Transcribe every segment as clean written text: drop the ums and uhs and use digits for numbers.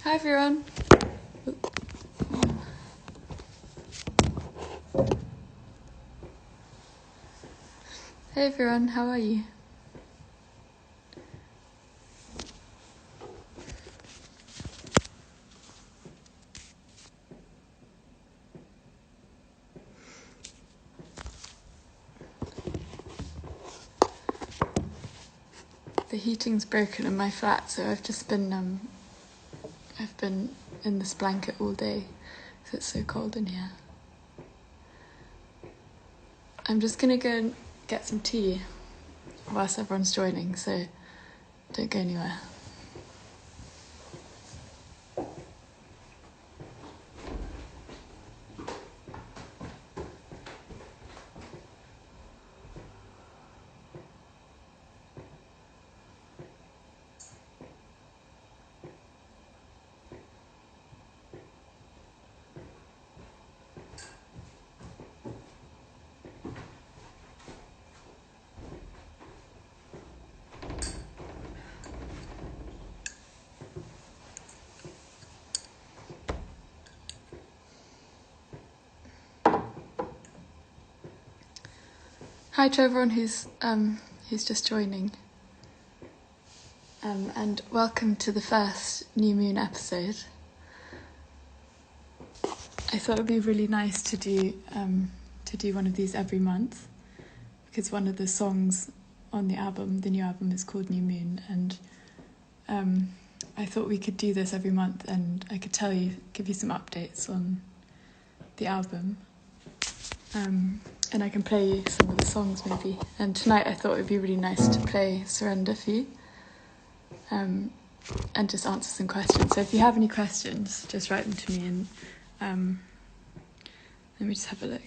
Hi everyone. Hey everyone, how are you? The heating's broken in my flat, so I've been in this blanket all day because it's so cold in here. I'm just gonna go and get some tea whilst everyone's joining, so don't go anywhere. Hi to everyone who's just joining, and welcome to the first New Moon episode. I thought it would be really nice to do one of these every month, because one of the songs on the album, the new album, is called New Moon, and I thought we could do this every month, and I could give you some updates on the album. And I can play you some of the songs maybe. And tonight I thought it would be really nice to play Surrender for you, and just answer some questions. So if you have any questions, just write them to me, and let me just have a look.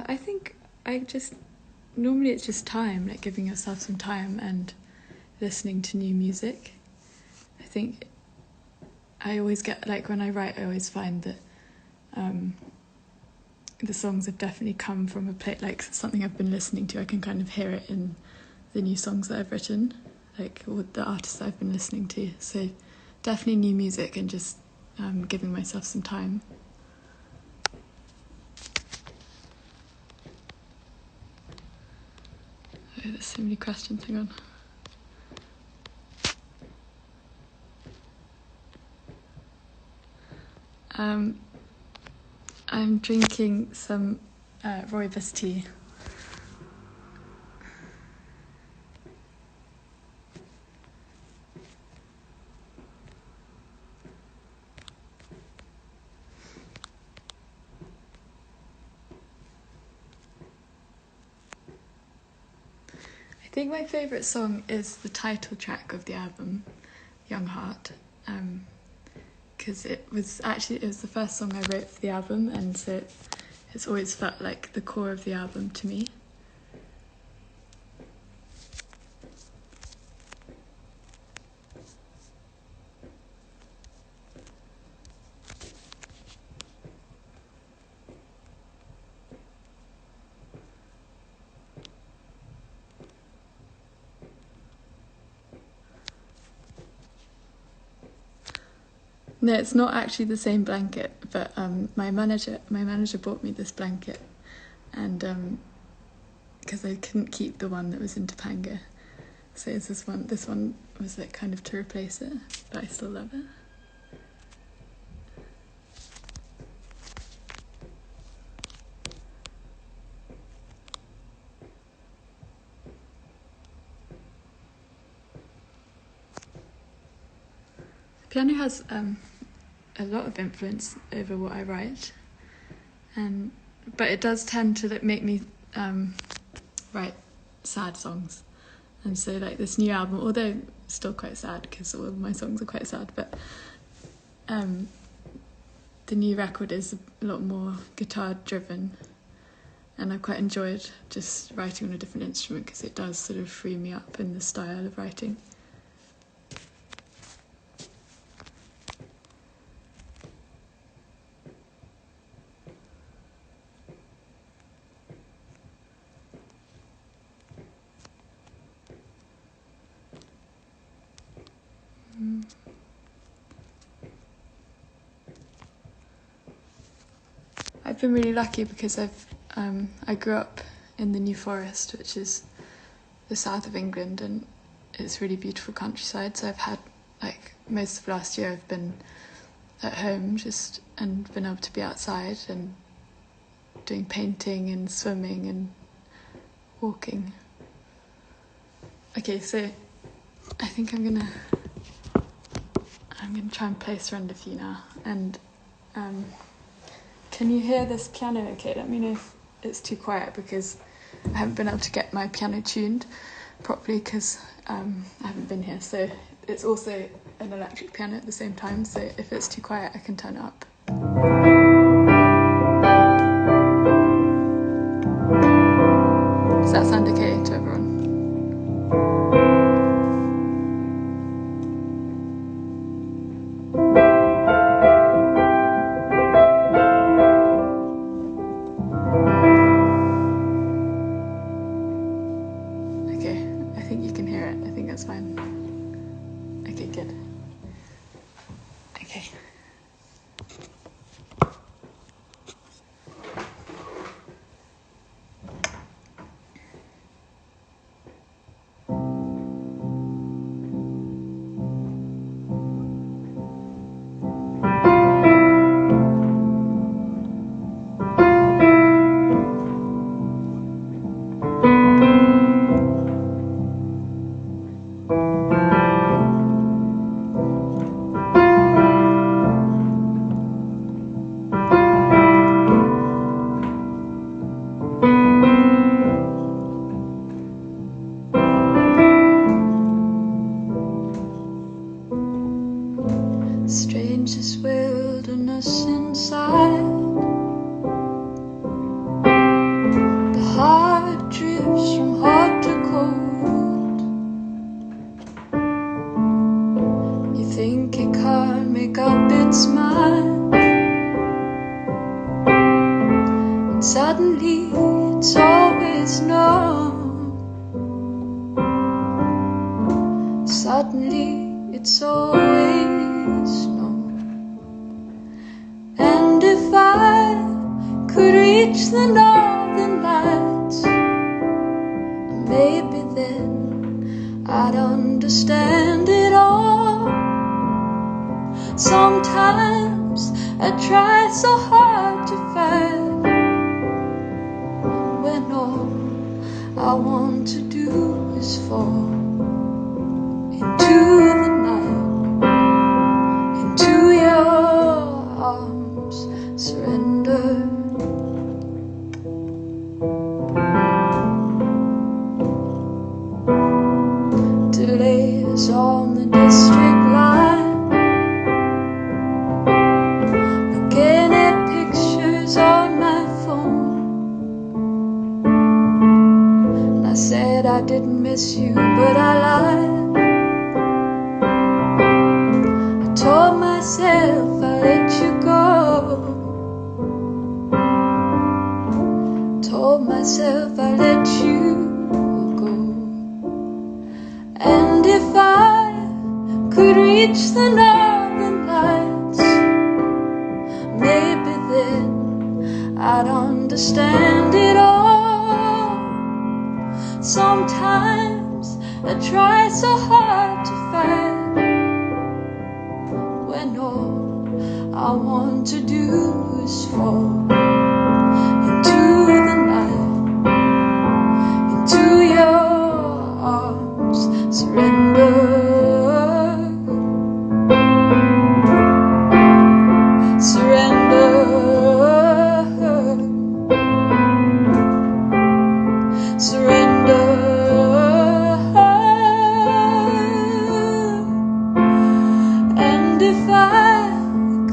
I think normally it's just time, like giving yourself some time and listening to new music. I think I always get, like when I write, I always find that the songs have definitely come from a place, like something I've been listening to. I can kind of hear it in the new songs that I've written, like with the artists I've been listening to. So definitely new music and just giving myself some time. Oh, there's so many questions, hang on. I'm drinking some rooibos tea. I think my favourite song is the title track of the album, Young Heart, because it was the first song I wrote for the album, and so it's always felt like the core of the album to me. No, it's not actually the same blanket, but my manager bought me this blanket, and because I couldn't keep the one that was in Topanga, so it's this one. This one was like kind of to replace it, but I still love it. The piano has a lot of influence over what I write, but it does tend to make me write sad songs, and so like this new album, although it's still quite sad because all of my songs are quite sad, but the new record is a lot more guitar driven, and I quite enjoyed just writing on a different instrument because it does sort of free me up in the style of writing. I've been really lucky because I grew up in the New Forest, which is the south of England, and it's really beautiful countryside. So I've had, like, most of last year I've been at home and been able to be outside and doing painting and swimming and walking. Okay, so I think I'm gonna try and play Surrender for you now. And can you hear this piano okay? Let me know if it's too quiet, because I haven't been able to get my piano tuned properly because I haven't been here. So it's also an electric piano at the same time, so if it's too quiet I can turn it up. Does that sound okay to everyone? Okay, I think you can hear it. I think that's fine. Okay, good. Okay. Strangest wilderness inside. The heart drifts from hot to cold. You think it can't make up its mind, and suddenly it's always no. Suddenly it's always no. And if I could reach the northern lights, maybe then I'd understand it all. Sometimes I try so hard to find, when all I want to do is fall into the night, into your arms, surrender. Delays on the district line, looking at pictures on my phone. And I said I didn't miss you, but I lied. Told myself I'll let you go. Told myself I'll let you go. And if I could reach the northern lights, maybe then I'd understand it all. Sometimes I try so hard to find, when all I want to do is fall into the night, into your arms, surrender. Surrender. Surrender. And if I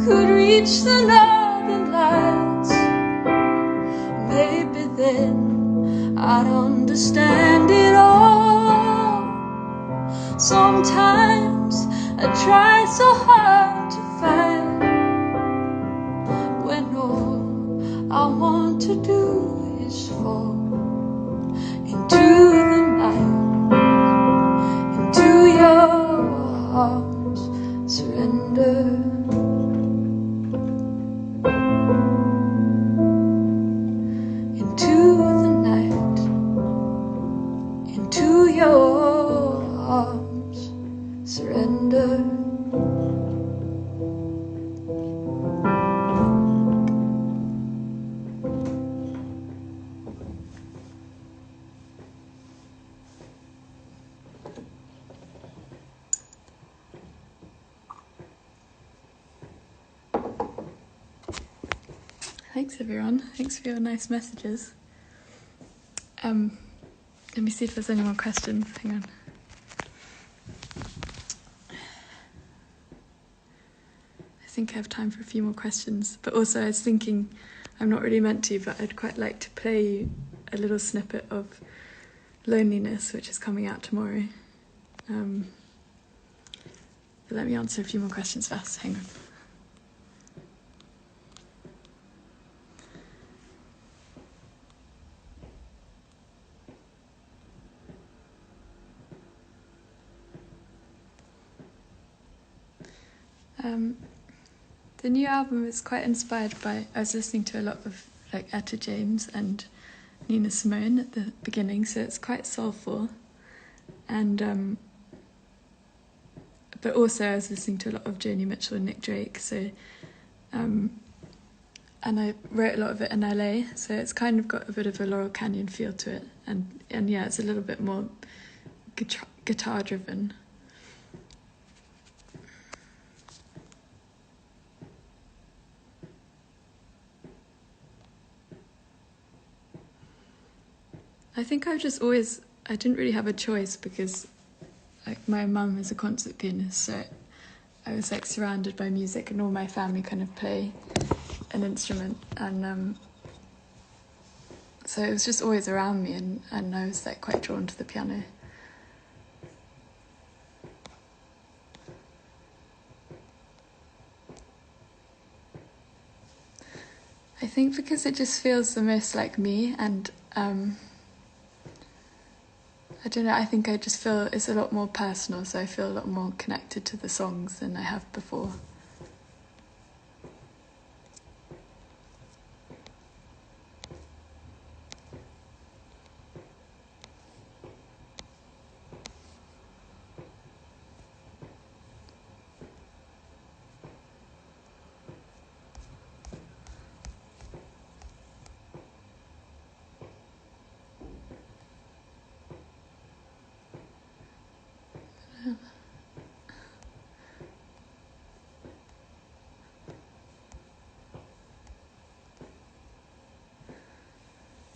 could reach the northern lights, to your arms, surrender. Thanks everyone, thanks for your nice messages. Let me see if there's any more questions, hang on. I think I have time for a few more questions, but also I was thinking, I'm not really meant to, but I'd quite like to play a little snippet of Loneliness, which is coming out tomorrow. But let me answer a few more questions first, hang on. The new album is quite inspired by, I was listening to a lot of like Etta James and Nina Simone at the beginning, so it's quite soulful. And but also I was listening to a lot of Joni Mitchell and Nick Drake, so and I wrote a lot of it in LA, so it's kind of got a bit of a Laurel Canyon feel to it, and yeah, it's a little bit more guitar driven. I think I didn't really have a choice because like my mum is a concert pianist, so I was like surrounded by music and all my family kind of play an instrument, and so it was just always around me, and I was like quite drawn to the piano. I think because it just feels the most like me, and I don't know, I think I just feel it's a lot more personal, so I feel a lot more connected to the songs than I have before.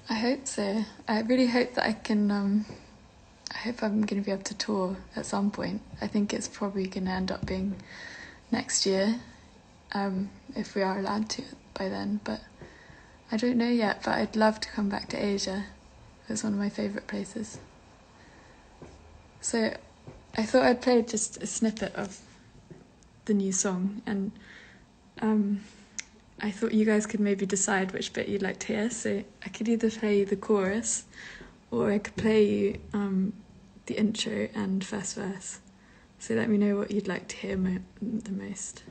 I hope so. I really hope that I can, I hope I'm going to be able to tour at some point. I think it's probably going to end up being next year, if we are allowed to by then, but I don't know yet, but I'd love to come back to Asia. It's one of my favourite places. So I thought I'd play just a snippet of the new song, and I thought you guys could maybe decide which bit you'd like to hear. So I could either play the chorus, or I could play you the intro and first verse. So let me know what you'd like to hear the most.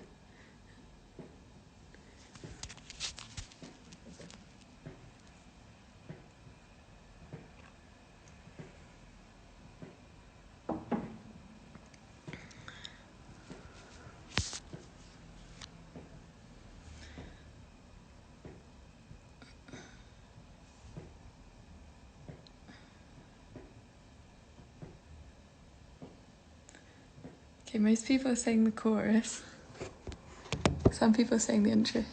Okay, most people are saying the chorus. Some people are saying the intro.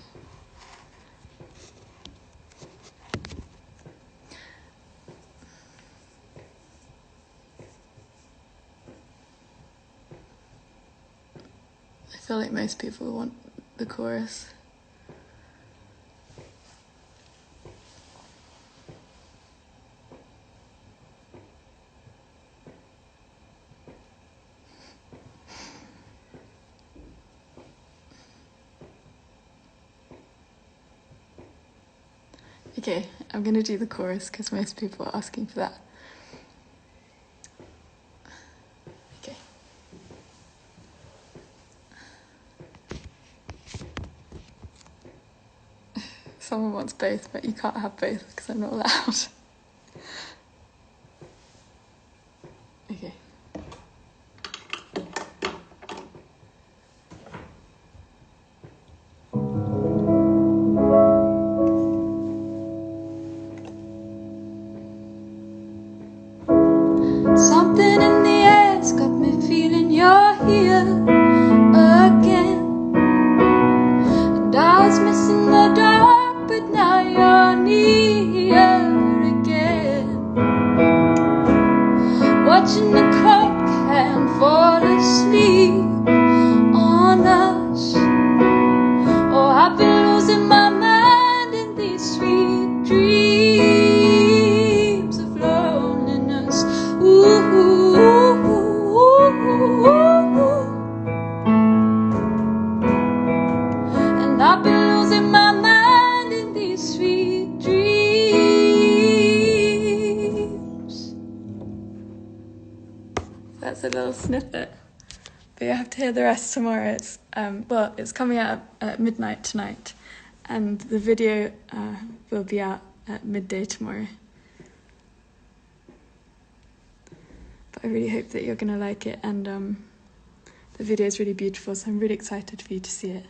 I feel like most people want the chorus. Okay, I'm going to do the chorus because most people are asking for that. Okay. Someone wants both, but you can't have both because I'm not allowed. in the cup and fall asleep on us. Oh, I've been losing my mind in these sweet dreams of loneliness. Ooh, ooh, ooh, ooh, ooh. And I've been losing my mind in these sweet dreams. That's a little snippet. But you have to hear the rest tomorrow. It's well, it's coming out at midnight tonight, and the video will be out at midday tomorrow. But I really hope that you're going to like it, and the video is really beautiful, so I'm really excited for you to see it.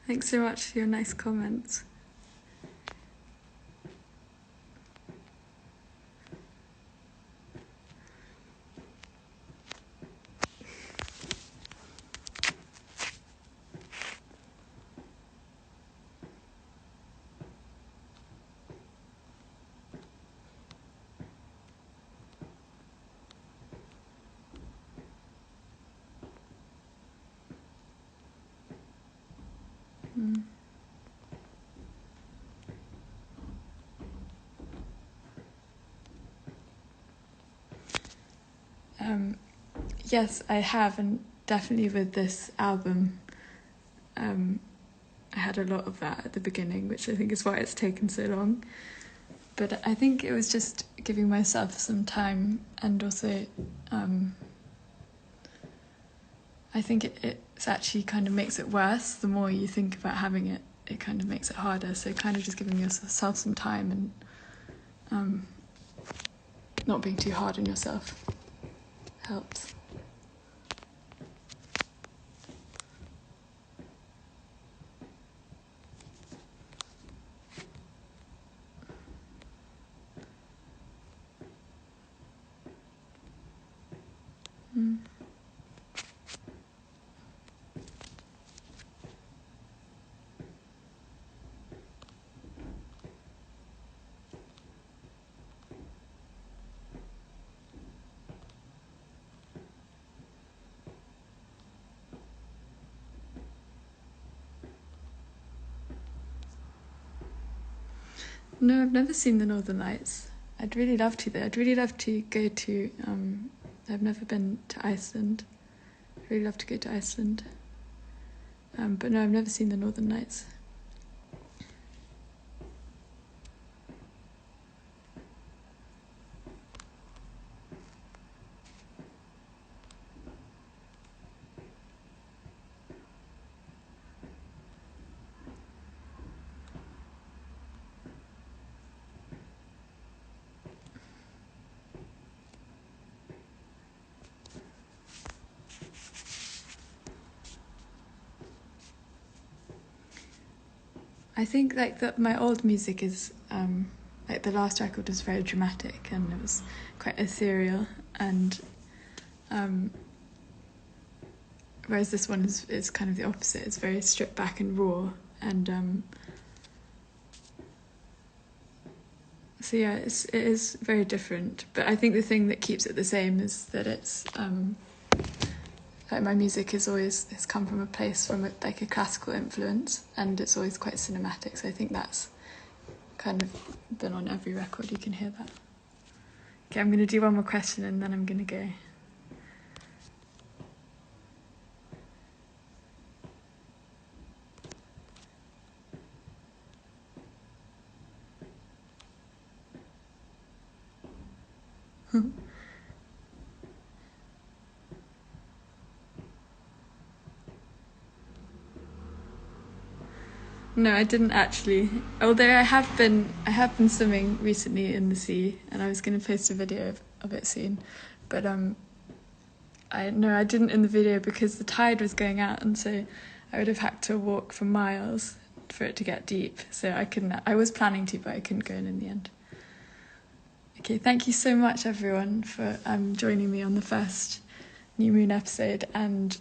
Thanks so much for your nice comments. Yes, I have, and definitely with this album, I had a lot of that at the beginning, which I think is why it's taken so long. But I think it was just giving myself some time, and also I think it's actually kind of makes it worse. The more you think about having it, it kind of makes it harder. So kind of just giving yourself some time and not being too hard on yourself helps. No, I've never seen the Northern Lights. I'd really love to though. I'd really love to go to, I've never been to Iceland. I'd really love to go to Iceland. But no, I've never seen the Northern Lights. I think like that my old music is like the last record was very dramatic and it was quite ethereal, and whereas this one is kind of the opposite. It's very stripped back and raw, and so yeah, it is very different. But I think the thing that keeps it the same is that it's like my music has come from a place from like a classical influence, and it's always quite cinematic. So I think that's kind of been on every record. You can hear that. Okay, I'm going to do one more question and then I'm going to go. No, I didn't actually. Although I have been swimming recently in the sea, and I was going to post a video of it soon. But I didn't in the video because the tide was going out, and so I would have had to walk for miles for it to get deep. So I couldn't. I was planning to, but I couldn't go in the end. Okay, thank you so much everyone for joining me on the first New Moon episode, and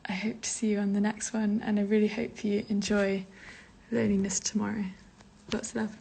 I hope to see you on the next one, and I really hope you enjoy Loneliness Tomorrow. Lots of love.